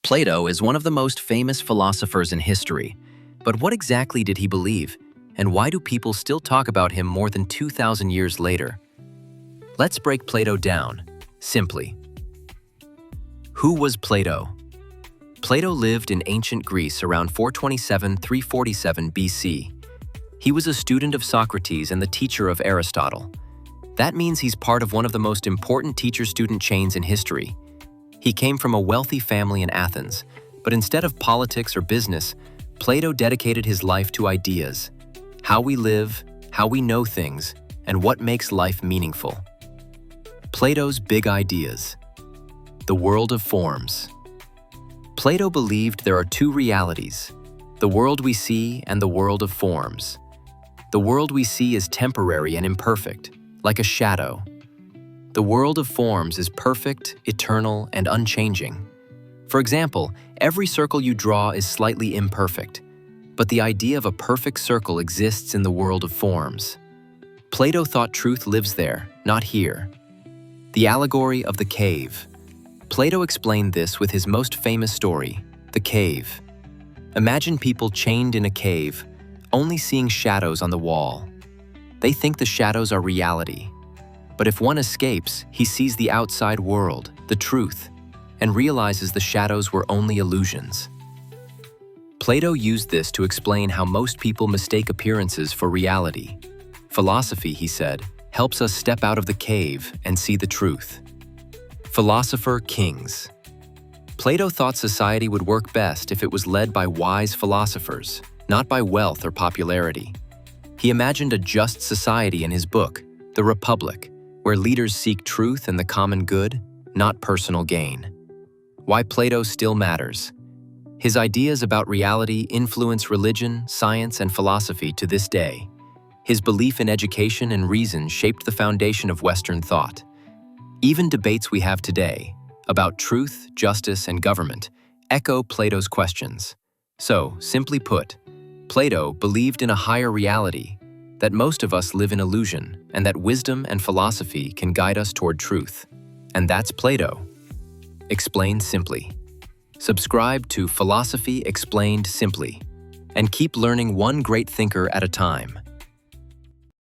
Plato is one of the most famous philosophers in history. But what exactly did he believe, and why do people still talk about him more than 2,000 years later? Let's break Plato down, simply. Who was Plato? Plato lived in ancient Greece around 427–347 BC. He was a student of Socrates and the teacher of Aristotle. That means he's part of one of the most important teacher-student chains in history. He came from a wealthy family in Athens, but instead of politics or business, Plato dedicated his life to ideas: how we live, how we know things, and what makes life meaningful. Plato's big ideas. The world of forms. Plato believed there are two realities: the world we see and the world of forms. The world we see is temporary and imperfect, like a shadow. The world of forms is perfect, eternal, and unchanging. For example, every circle you draw is slightly imperfect, but the idea of a perfect circle exists in the world of forms. Plato thought truth lives there, not here. The allegory of the cave. Plato explained this with his most famous story, the cave. Imagine people chained in a cave, only seeing shadows on the wall. They think the shadows are reality. But if one escapes, he sees the outside world, the truth, and realizes the shadows were only illusions. Plato used this to explain how most people mistake appearances for reality. Philosophy, he said, helps us step out of the cave and see the truth. Philosopher-kings. Plato thought society would work best if it was led by wise philosophers, not by wealth or popularity. He imagined a just society in his book, The Republic, where leaders seek truth and the common good, not personal gain. Why Plato still matters. His ideas about reality influence religion, science, and philosophy to this day. His belief in education and reason shaped the foundation of Western thought. Even debates we have today about truth, justice, and government echo Plato's questions. So, simply put, Plato believed in a higher reality, that most of us live in illusion, and that wisdom and philosophy can guide us toward truth. And that's Plato. Explained simply. Subscribe to Philosophy Explained Simply, and keep learning one great thinker at a time.